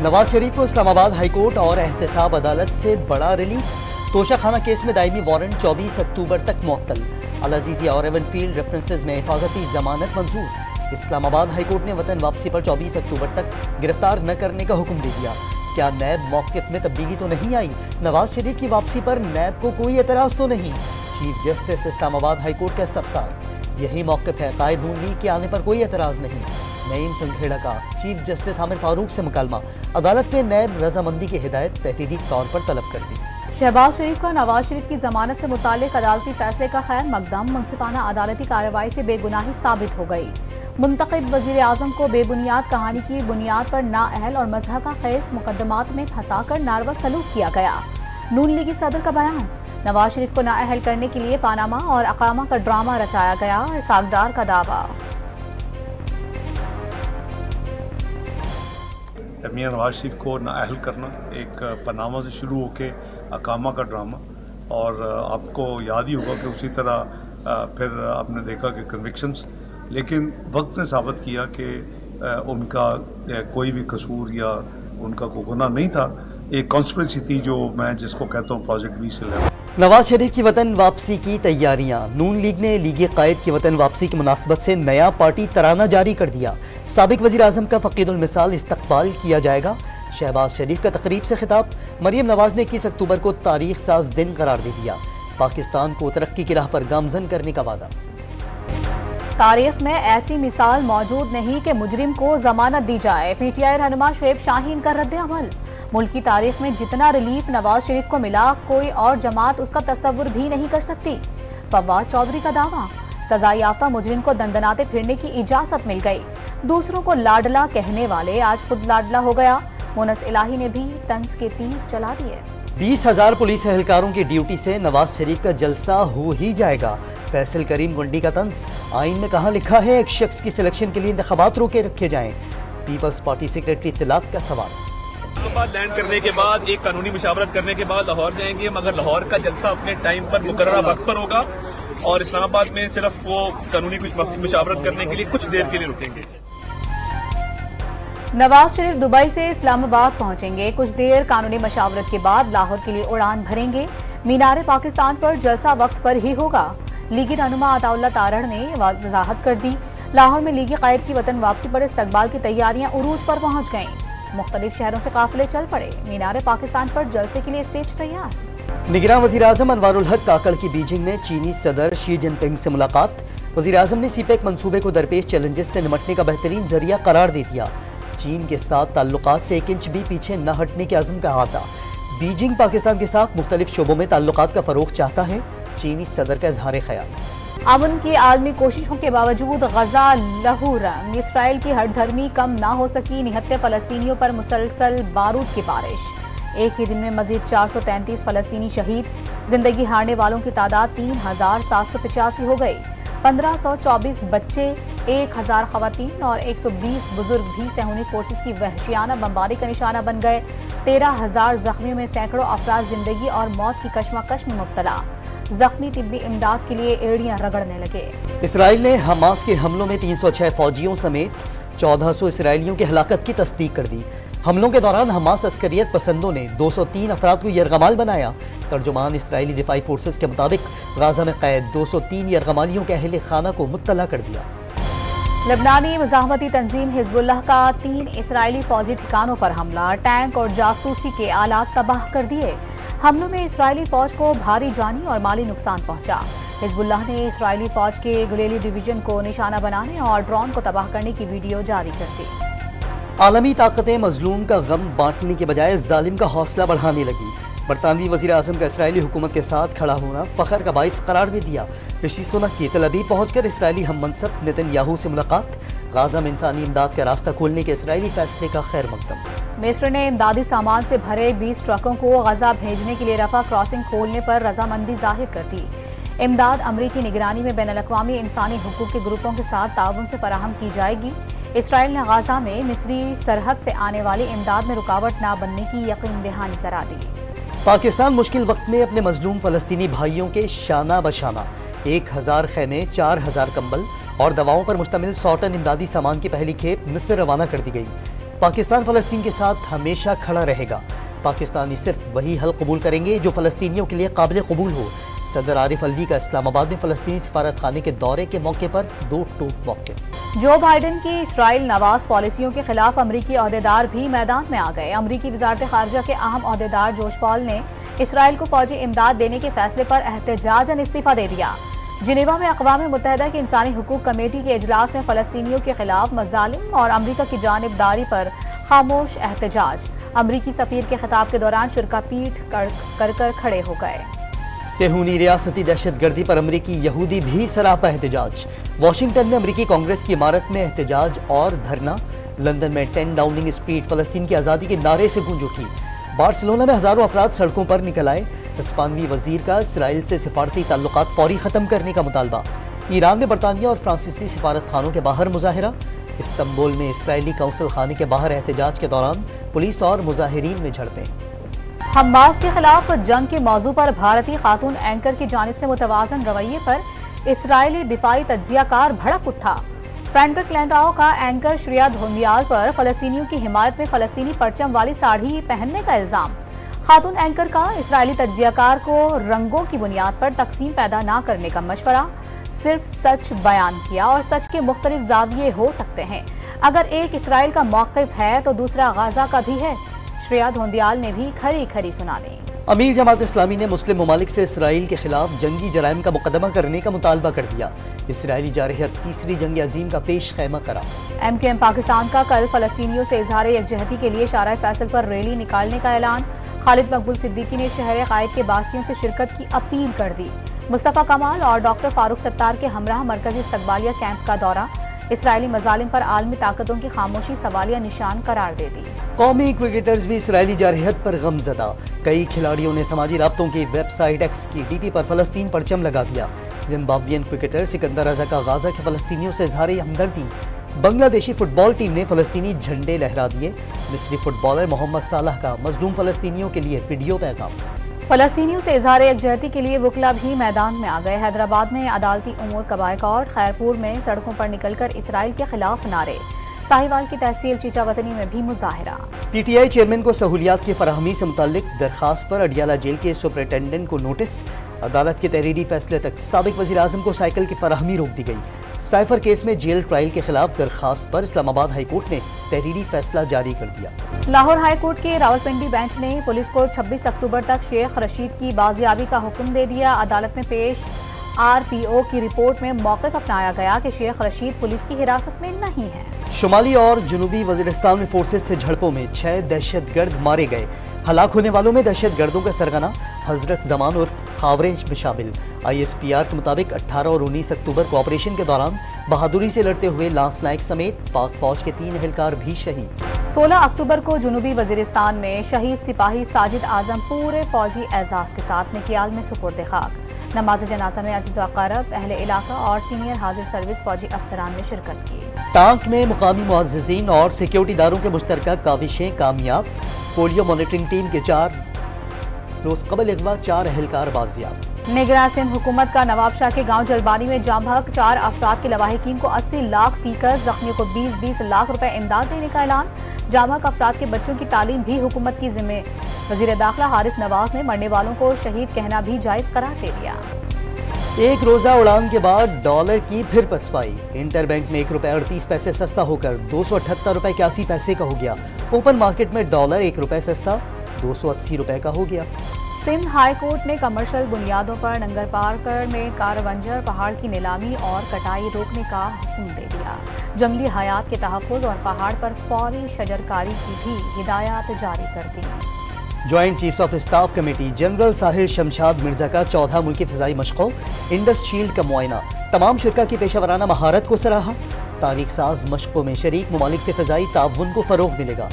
नवाज शरीफ को Islamabad high court और एहतसाब अदालत से बड़ा रिलीफ। तोशा खाना केस में दायमी वारंट 24 अक्टूबर तक मुअत्तल। अल-अज़ीज़िया और एवनफील्ड रेफरेंसेस में हिफाजती जमानत मंजूर। इस्लामाबाद हाई कोर्ट ने वतन वापसी पर 24 अक्टूबर तक गिरफ्तार न करने का हुक्म दे दिया। क्या नैब मौक़िफ़ में तब्दीली तो नहीं आई? नवाज शरीफ की वापसी पर नैब को कोई एतराज़ तो नहीं? Chief justice Islamabad high court का इस्तफ़सार। यही मौक़िफ़ है, कायद नून लीग के आने पर कोई एतराज़ नहीं। नईम संखेड़ा का चीफ जस्टिस आमिर फारूक से मुकालमा। अदालत ने नैब रजामंदी की हिदायत तहरीरी तौर पर तलब कर दी। शहबाज शरीफ का नवाज शरीफ की जमानत से मुताल्लिक अदालती फैसले का खैर मकदम मुनसिफाना अदालती कार्रवाई से बेगुनाही साबित हो गई। मुंतखब वज़ीर आज़म को बेबुनियाद कहानी की बुनियाद पर नाअहल और मज़हका खेस मुकदमात में फंसाकर नारवा सलूक किया गया। नून लीगी सदर का बयान। नवाज शरीफ को नाअहल करने के लिए पानामा और अकामा का ड्रामा रचाया गया, इसाकडार का दावा। मियां नवाज शरीफ को नाअहल करना एक पनामा से शुरू होके अकामा का ड्रामा, और आपको याद ही होगा कि उसी तरह फिर आपने देखा कि कन्विक्शंस, लेकिन वक्त ने साबित किया कि उनका कोई भी कसूर या उनका कोई गुनाह नहीं था। एक कॉन्स्पिरेसी थी जो मैं जिसको कहता हूँ प्रोजेक्ट 2011। नवाज शरीफ की वतन वापसी की तैयारियां। नून लीग ने लीगी कायद की वतन वापसी की मुनासबत से नया पार्टी तराना जारी कर दिया। साबिक वज़ीर आज़म का फ़कीदुल मिसाल इस्तक़बाल किया जाएगा। शहबाज शरीफ का तकरीब से खिताब। मरियम नवाज ने 21 अक्टूबर को तारीख साज दिन करार दे दिया। पाकिस्तान को तरक्की की राह पर गामज़न करने का वादा। तारीख में ऐसी मिसाल मौजूद नहीं कि मुजरिम को जमानत दी जाए। पीटीआई रहनुमा शुएब शाहीन का रद्द अमल। मुल्क की तारीख में जितना रिलीफ नवाज शरीफ को मिला, कोई और जमात उसका तस्वुर भी नहीं कर सकती। फवाद चौधरी का दावा। सजा याफ्ता मुजरिम को दंदनाते फिरने की इजाजत मिल गई। दूसरों को लाडला कहने वाले आज खुद लाडला हो गया। मुनस इलाही ने भी तंज के तीर चला दिए। 20,000 पुलिस एहलकारों की ड्यूटी से नवाज शरीफ का जलसा हो ही जाएगा। फैसल करीम गुंडी का तंज। आइन में कहाँ लिखा है एक शख्स की सिलेक्शन के लिए इंतखाबात रोके रखे जाएं? पीपल्स पार्टी सेक्रेटरी इत्तलाक का सवाल। लैंड करने के बाद एक कानूनी मुशावरत करने के बाद लाहौर जाएंगे, मगर लाहौर का जलसा अपने टाइम पर मुकर्ररा वक्त पर होगा, और इस्लामाबाद में सिर्फ वो कानूनी मुशावरत करने के लिए कुछ देर के लिए रुकेंगे। नवाज शरीफ दुबई से इस्लामाबाद पहुंचेंगे। कुछ देर कानूनी मशावरत के बाद लाहौर के लिए उड़ान भरेंगे। मीनार पाकिस्तान पर जलसा वक्त पर ही होगा। लीगी रहनुमा अताउल्लाह तारड़ ने वजाहत कर दी। लाहौर में लीगी कायद की वतन वापसी पर इस्तकबाल की तैयारियां उरूज पर पहुंच गईं। मुख्तलिफ शहरों से काफिले चल पड़े। मीनार पाकिस्तान पर जलसे के लिए स्टेज तैयार। निगरान वज़ीर आज़म अनवारुल हक काकड़ की बीजिंग में चीनी सदर शी जिनपिंग से मुलाकात। वज़ीर आज़म ने सीपेक मंसूबे को दरपेश चैलेंजेस से निमटने का बेहतरीन जरिया करार दे दिया। चीन के साथ ताल्लुकात से 1 इंच भी पीछे न हटने के अज़्म का अहाता। बीजिंग पाकिस्तान के साथ मुख्तलिफ शोबों में ताल्लुकात का फरोग चाहता है। चीनी सदर का इजहार ख्याल। अमन की आलमी कोशिशों के बावजूद गजा लहू रंग। इसराइल की हठधर्मी कम ना हो सकी। निहत्ते फलस्तीनियों पर मुसलसल बारूद की बारिश। एक ही दिन में मजीद 433 फलस्तीनी शहीद। जिंदगी हारने वालों की तादाद 3,785 हो गई। 1,524 बच्चे, 1,000 खवातीन और 120 बुजुर्ग भी सहूनी फोर्सेस की वहशियाना बमबारी का निशाना बन गए। 13,000 जख्मियों में सैकड़ों अफराद जिंदगी और मौत की कशमकश में मुब्तला। जख्मी तिब्बी इमदाद के लिए एड़ियां रगड़ने लगे। इसराइल ने हमास के हमलों में 306 फौजियों समेत 1400 इसराइलियों की हलाकत की तस्दीक कर दी। हमलों के दौरान हमास अस्करियत पसंदों ने 203 अफराद को यरगमाल बनाया। तर्जुमान इसराइली दिफाई फोर्सेस के मुताबिक गाजा में कैद 203 यरगमालियों के अहले खाना को मुत्तला कर दिया। लबनानी मुजाहमती तंजीम हिजबुल्लाह का 3 इसराइली फौजी ठिकानों पर हमला। टैंक और जासूसी के आलात तबाह कर दिए। हमलों में इसराइली फौज को भारी जानी और माली नुकसान पहुंचा। हिजबुल्लाह ने इसराइली फौज के गुलेली डिवीजन को निशाना बनाने और ड्रोन को तबाह करने की वीडियो जारी कर दी। आलमी ताकतें मजलूम का गम बांटने के बजाय जालिम का हौसला बढ़ाने लगी। बरतानवी वज़ीर आज़म का इसराइली हुकूमत के साथ खड़ा होना फ़ख्र का बाइस करार दे दिया। ऋषि सुनक की तल अवीव पहुंचकर इसराइली हम मनसब नेतन्याहू से मुलाकात। गाजा में इंसानी इमदाद का रास्ता खोलने के इसराइली फैसले का खैर मकदम। मिस्र ने इमदादी सामान से भरे 20 ट्रकों को गजा भेजने के लिए रफा क्रॉसिंग खोलने पर रजामंदी जाहिर कर दी। इमदाद अमरीकी निगरानी में बैनुल-अक़वामी इंसानी हुकूक के ग्रुपों के साथ ताउन से फराहम की जाएगी। इसराइल ने गाजा में मिस्री सरहद से आने वाली इमदाद में रुकावट न बनने की यकीन दहानी करा दी। पाकिस्तान मुश्किल वक्त में अपने मजलूम फलस्तीनी भाइयों के शाना बशाना 1000 खैमे, 4000 कंबल और दवाओं पर मुश्तमिल 100 टन इमदादी सामान की पहली खेप मिस्र रवाना कर दी गई। پاکستان فلسطین کے ساتھ ہمیشہ کھڑا رہے گا. پاکستانی صرف وہی حل قبول کریں گے جو فلسطینیوں کے لیے قابل قبول ہو. صدر عارف الوی کا اسلام آباد میں فلسطینی سفارت خانے کے دورے کے موقع پر دو ٹوک موقف. جو بائیڈن کی اسرائیل نواز پالیسیوں کے خلاف امریکی عہدیدار بھی میدان میں آ گئے. امریکی وزارت خارجہ کے اہم عہدیدار جوش پال نے اسرائیل کو فوجی امداد دینے کے فیصلے پر احتجاجاً استعفیٰ دے دیا. جنیوا میں اقوام متحدہ کی انسانی حقوق کمیٹی کے اجلاس میں فلسطینیوں کے خلاف مظالم اور امریکہ کی جانبداری پر خاموش احتجاج. امریکی سفیر کے خطاب کے دوران شرکا پیٹ کر کھڑے ہو گئے. صہیونی ریاستی دہشت گردی پر امریکی یہودی بھی سراپا احتجاج. واشنگٹن میں امریکی کانگریس کی عمارت میں احتجاج اور دھرنا. لندن میں 10 ڈاؤننگ اسٹریٹ فلسطین کی آزادی کے نعرے سے گونج اٹھی. بارسلونا میں ہزاروں افراد سڑکوں پر نکل آئے. ہسپانوی وزیر کا اسرائیل سے سفارتی تعلقات فوری ختم کرنے کا مطالبہ. ایران میں برطانیہ اور فرانسیسی سفارت خانوں کے باہر مظاہرہ. استنبول میں اسرائیلی قونصل خانے کے باہر احتجاج کے دوران پولیس اور مظاہرین میں جھڑپیں. حماس کے خلاف جنگ کے موضوع پر بھارتی خاتون اینکر کی جانب سے متوازن رویے پر اسرائیلی دفاعی تجزیہ کار بھڑک اٹھا. فرینڈرک لینڈاؤ کا اینکر شریا دھوندیال پر فلسطینیوں کی حمایت میں فلسطینی پرچم والی ساڑھی پہننے کا الزام. خاتون اینکر کا اسرائیلی تجزیہ کار کو رنگوں کی بنیاد پر تقسیم پیدا نہ کرنے کا مشورہ. صرف سچ بیان کیا اور سچ کے مختلف زاویے ہو سکتے ہیں. اگر ایک اسرائیل کا موقف ہے تو دوسرا غزہ کا بھی ہے. شریا دھوندیال نے بھی کھری کھری سنا دی. امیر جماعت اسلامی نے مسلم ممالک سے اسرائیل کے خلاف جنگی جرائم کا مقدمہ کرنے کا مطالبہ کر دیا. اسرائیلی جارحیت تیسری جنگ عظیم کا پیش خیمہ کرا. ایم کیو ایم پاکستان کا کل فلسطینیوں سے اظہار یکجہتی کے لیے شارع فیصل پر ریلی نکالنے کا اعلان. خالد مقبول صدیقی نے شہر قائد کے باسیوں سے شرکت کی اپیل کر دی. مصطفیٰ کمال اور ڈاکٹر فاروق ستار کے ہمراہ مرکزی استقبالیہ کیمپ کا دورہ. اسرائیلی مظالم پر عالمی طاقتوں کی خاموشی سوالیہ نشان قرار دے دی. قومی کرکٹرز بھی اسرائیلی جارحیت پر غم زدہ. کئی کھلاڑیوں نے سماجی رابطوں کی ویب سائٹ ایکس کی ڈی پی پر فلسطین پرچم لگا دیا. زمبابوین کرکٹر سکندر رضا کا غازہ کے فلسطینیوں سے اظہار ہمدردی. بنگلہ دیشی فٹ بال ٹیم نے فلسطینی جھنڈے لہرا دیے. مصری فٹ بالر محمد صالح کا مظلوم فلسطینیوں کے لیے ویڈیو پیغام. فلسطینیوں سے اظہار یکجہتی کے لیے وکلا بھی میدان میں آ گئے. حیدرآباد میں عدالتی امور کا بائیکاٹ. خیرپور میں سڑکوں پر نکل کر اسرائیل کے خلاف نعرے. ساہیوال کی تحصیل چیچا وطنی میں بھی مظاہرہ. پی ٹی آئی چیئرمین کو سہولیات کی فراہمی سے متعلق درخواست پر اڈیالہ جیل کے سپرنٹینڈنٹ کو نوٹس. عدالت کے تحریری فیصلے تک سابق وزیر اعظم کو سائیکل کی فراہمی روک دی گئی. سائفر کیس میں جیل ٹرائل کے خلاف درخواست پر اسلام آباد ہائی کورٹ نے تحریری فیصلہ جاری کر دیا. لاہور ہائی کورٹ کے راولپنڈی بینچ نے پولیس کو 26 اکتوبر تک شیخ رشید کی بازیابی کا حکم دے دیا. عدالت میں پیش آر پی او کی رپورٹ میں موقف اپنایا گیا کہ شیخ رشید پولیس کی حراست میں نہیں ہے. شمالی اور جنوبی وزیرستان میں فورسز سے جھڑپوں میں 6 دہشت گرد مارے گئے. ہلاک ہونے والوں میں دہشت گردوں کا سرغنہ حضرت زمان عرف خاورے میں شامل. آئی ایس پی آر کے مطابق 18 اور 19 اکتوبر کو آپریشن کے دوران بہادری سے لڑتے ہوئے لانس نائک سمیت پاک فوج کے 3 اہلکار بھی شہید. 16 اکتوبر کو جنوبی وزیرستان میں شہید سپاہی ساجد اعظم پورے فوجی اعزاز کے ساتھ نکیال میں سپرد خاک. نماز جنازہ میں عزیز و اقارب، اہل علاقہ اور سینئر حاضر سروس فوجی افسران نے شرکت کی. ٹانک میں مقامی معززین اور سیکیورٹی داروں کے مشترکہ کاوشیں کامیاب. پولیو مانیٹرنگ ٹیم کے 4 روز قبل اغوا 4 اہلکار بازیاب. نگراں سندھ حکومت کا نواب شاہ کے گاؤں جلبانی میں جام بحق. 4 افراد کے لواحقین کو 80 لاکھ فی کر، زخمیوں کو 20-20 لاکھ روپے امداد دینے کا اعلان. جام بحق افراد کے بچوں کی تعلیم بھی حکومت کی ذمہ. وزیر داخلہ حارث نواز نے مرنے والوں کو شہید کہنا بھی جائز قرار دے دیا. ایک روزہ اڑان کے بعد ڈالر کی پھر پسپائی. انٹر بینک میں 1 روپے 38 پیسے سستا ہو کر 278 روپے 81 پیسے کا ہو گیا. اوپن مارکیٹ میں ڈالر 1 روپے سستا 280 روپے کا ہو گیا. سندھ ہائی کورٹ نے کمرشل بنیادوں پر ننگر پارکر میں کارونجر پہاڑ کی نیلامی اور کٹائی روکنے کا حکم دے دیا. جنگلی حیات کے تحفظ اور پہاڑ پر فوری شجرکاری کی بھی ہدایات جاری کر دی. Joint chiefs of staff committee general Sahir Shamshad Mirza کا 14 ملکی فضائی مشقوں انڈس شیلڈ کا معائنہ. تمام شرکا کی پیشہ ورانہ مہارت کو سراہا. تاریخ ساز مشقوں میں شریک ممالک سے فضائی تعاون کو فروغ ملے گا.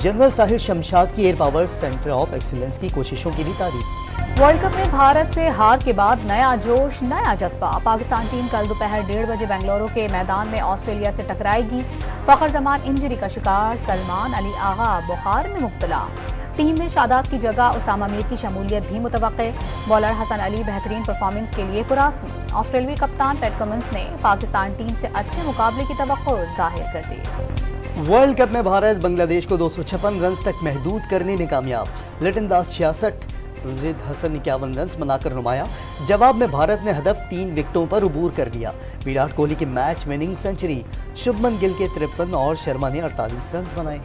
جنرل ساحر شمشاد کی air power centre of excellence کی کوششوں کی بھی تعریف. ورلڈ کپ میں بھارت سے ہار کے بعد نیا جوش، نیا جذبہ. پاکستان ٹیم کل دوپہر 1:30 بجے بنگلورو کے میدان میں آسٹریلیا سے ٹکرائے گی. فخر زمان انجری کا شکار. سلمان علی آغا بخار میں مبتلا. ٹیم میں شاداب کی جگہ اسامہ میر کی شمولیت بھی متوقع. بالر حسن علی بہترین پرفارمنس کے لیے پراسن. آسٹریلوی کپتان پیٹ کمنس نے پاکستان ٹیم سے اچھے مقابلے کی توقع ظاہر کر دی. वर्ल्ड कप में भारत बांग्लादेश को 256 रन तक महदूद करने में कामयाब। लिटन दास 66, तंजीद हसन 51 रन बनाकर नुमाया। जवाब में भारत ने हदफ 3 विकेटों पर अबूर कर लिया। विराट कोहली की match winning century, Shubman Gill के 53 और शर्मा ने 48 रन बनाए।